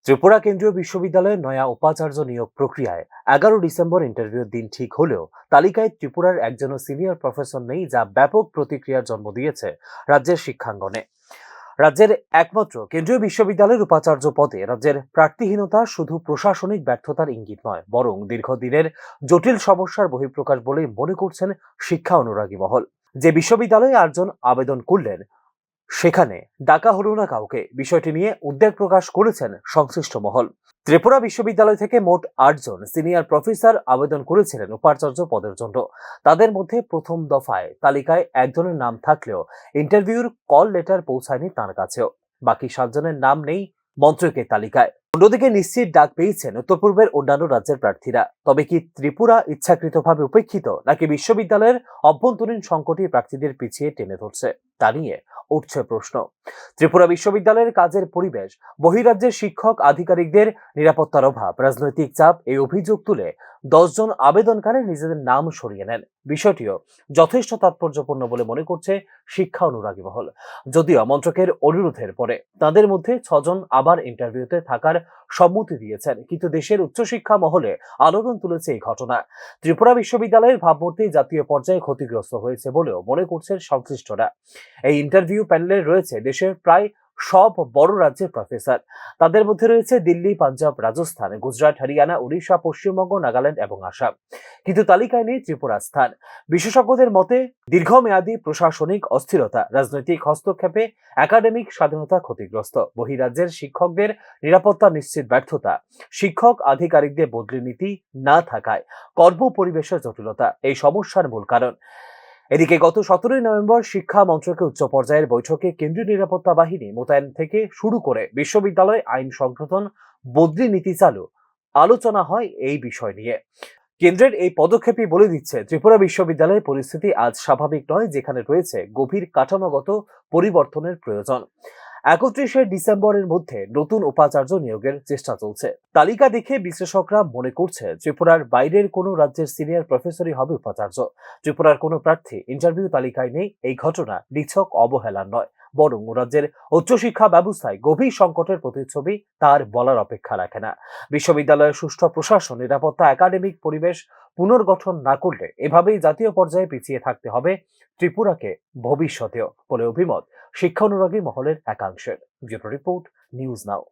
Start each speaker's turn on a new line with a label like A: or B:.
A: ত্রিপুরা কেন্দ্রীয় বিশ্ববিদ্যালয়ের নয়া উপাচার্য নিয়োগ প্রক্রিয়ায় 11 ডিসেম্বর ইন্টারভিউর দিন ঠিক হলেও তালিকায় ত্রিপুরার একজনও সিনিয়র প্রফেসর নেই, যা ব্যাপক প্রতিক্রিয়ার জন্ম দিয়েছে রাজ্যের শিক্ষাঙ্গনে। রাজ্যের একমাত্র কেন্দ্রীয় বিশ্ববিদ্যালয়ের উপাচার্য পদে রাজ্যের প্রার্থীহীনতা শুধু প্রশাসনিক ব্যর্থতার ইঙ্গিত নয়, বরং দীর্ঘদিনের জটিল সমস্যার বহিঃপ্রকাশ বলেই মনে করছেন শিক্ষা অনুরাগী মহল। যে বিশ্ববিদ্যালয়ে 8জন আবেদন করলেন, সেখানে ডাকা হলো না কাউকে। বিষয়টি নিয়ে উদ্বেগ প্রকাশ করেছেন সংশ্লিষ্ট মহল। ত্রিপুরা বিশ্ববিদ্যালয় থেকে মোট 8জন সিনিয়র প্রফেসর আবেদন করেছিলেন উপাচার্য পদের জন্য। তাদের মধ্যে প্রথম দফায় তালিকায় একজনের নাম থাকলেও ইন্টারভিউর কল লেটার পৌঁছায়নি তার কাছেও। বাকি 7জনের নাম নেই মন্ত্রকের তালিকায়। অন্যদিকে নিশ্চিত ডাক পেয়েছেন উত্তর পূর্বের অন্যান্য রাজ্যের প্রার্থীরা। তবে কি ত্রিপুরা ইচ্ছাকৃতভাবে উপেক্ষিত, নাকি বিশ্ববিদ্যালয়ের অভ্যন্তরীণ সংকটই প্রার্থীদের পিছিয়ে টেনে ধরছে, তা নিয়ে উঠছে প্রশ্ন। ত্রিপুরা বিশ্ববিদ্যালয়ের কাজের পরিবেশ, বহিরাজ্যের শিক্ষক আধিকারিকদের নিরাপত্তার অভাব, রাজনৈতিক চাপ এই অভিযোগ তুলে 10জন আবেদনকারী নিজেদের নাম সরিয়ে নেন। বিষয়টিও যথেষ্ট তাৎপর্যপূর্ণ বলে মনে করছে শিক্ষা অনুরাগী মহল। যদিও মন্ত্রকের অনুরোধের পরে তাদের মধ্যে 6জন আবার ইন্টারভিউতে থাকার সম্মতি দিয়েছেন, কিন্তু দেশের উচ্চশিক্ষা মহলে আলোড়ন তুলেছে এই ঘটনা। ত্রিপুরা বিশ্ববিদ্যালয়ের ভাবমূর্তি জাতীয় পর্যায়ে ক্ষতিগ্রস্ত হয়েছে বলেও মনে করছেন সংশ্লিষ্টরা। এই ইন্টারভিউ প্যানেলে রয়েছে দেশের প্রায় সব বড় রাজ্যের প্রফেসর। তাদের মধ্যে রয়েছে দিল্লি, পাঞ্জাব, রাজস্থান, গুজরাট, হরিয়ানা, উড়িষ্যা, পশ্চিমবঙ্গ, নাগাল্যান্ড এবং আসাম। কিন্তু তালিকায় নেই ত্রিপুরার স্থান। বিশেষজ্ঞদের মতে দীর্ঘমেয়াদী প্রশাসনিক অস্থিরতা, রাজনৈতিক হস্তক্ষেপে একাডেমিক স্বাধীনতা ক্ষতিগ্রস্ত, বহিরাজ্যের শিক্ষকদের নিরাপত্তা নিশ্চিত ব্যর্থতা, শিক্ষক আধিকারিকদের বদলি নীতি না থাকায় কর্ম পরিবেশের জটিলতা এই সমস্যার মূল কারণ। এদিকে গত 17 নভেম্বর শিক্ষা মন্ত্রকের উচ্চ পর্যায়ের বৈঠকে কেন্দ্রীয় নিরাপত্তা বাহিনী মোতায়েন থেকে শুরু করে বিশ্ববিদ্যালয় আইন সংশোধন, বদলি নীতি চালু আলোচনা হয় এই বিষয় নিয়ে। কেন্দ্রের এই পদক্ষেপই বলে দিচ্ছে ত্রিপুরা বিশ্ববিদ্যালয়ের পরিস্থিতি আজ স্বাভাবিক নয়, যেখানে রয়েছে গভীর কাঠামোগত পরিবর্তনের প্রয়োজন। 31 ডিসেম্বরের মধ্যে নতুন উপাচার্য নিয়োগের চেষ্টা চলছে। তালিকা দেখে বিশ্লেষকরা মনে করছে ত্রিপুরার বাইরের কোনো রাজ্যের সিনিয়র প্রফেসরই হবে উপাচার্য। ত্রিপুরার কোনো প্রার্থী ইন্টারভিউ তালিকায় নেই, এই ঘটনা নিছক অবহেলার নয়, বরং রাজ্যের উচ্চশিক্ষা ব্যবস্থায় গভীর সংকটের প্রতিচ্ছবি তার বলার অপেক্ষা রাখে না। বিশ্ববিদ্যালয়ের সুষ্ঠু প্রশাসন, নিরাপত্তা, একাডেমিক পরিবেশ পুনর্গঠন না করলে এভাবেই জাতীয় পর্যায়ে পিছিয়ে থাকতে হবে ত্রিপুরাকে ভবিষ্যতেও বলে অভিমত শিক্ষা অনুরাগী মহলের একাংশের। Bureau report, news now.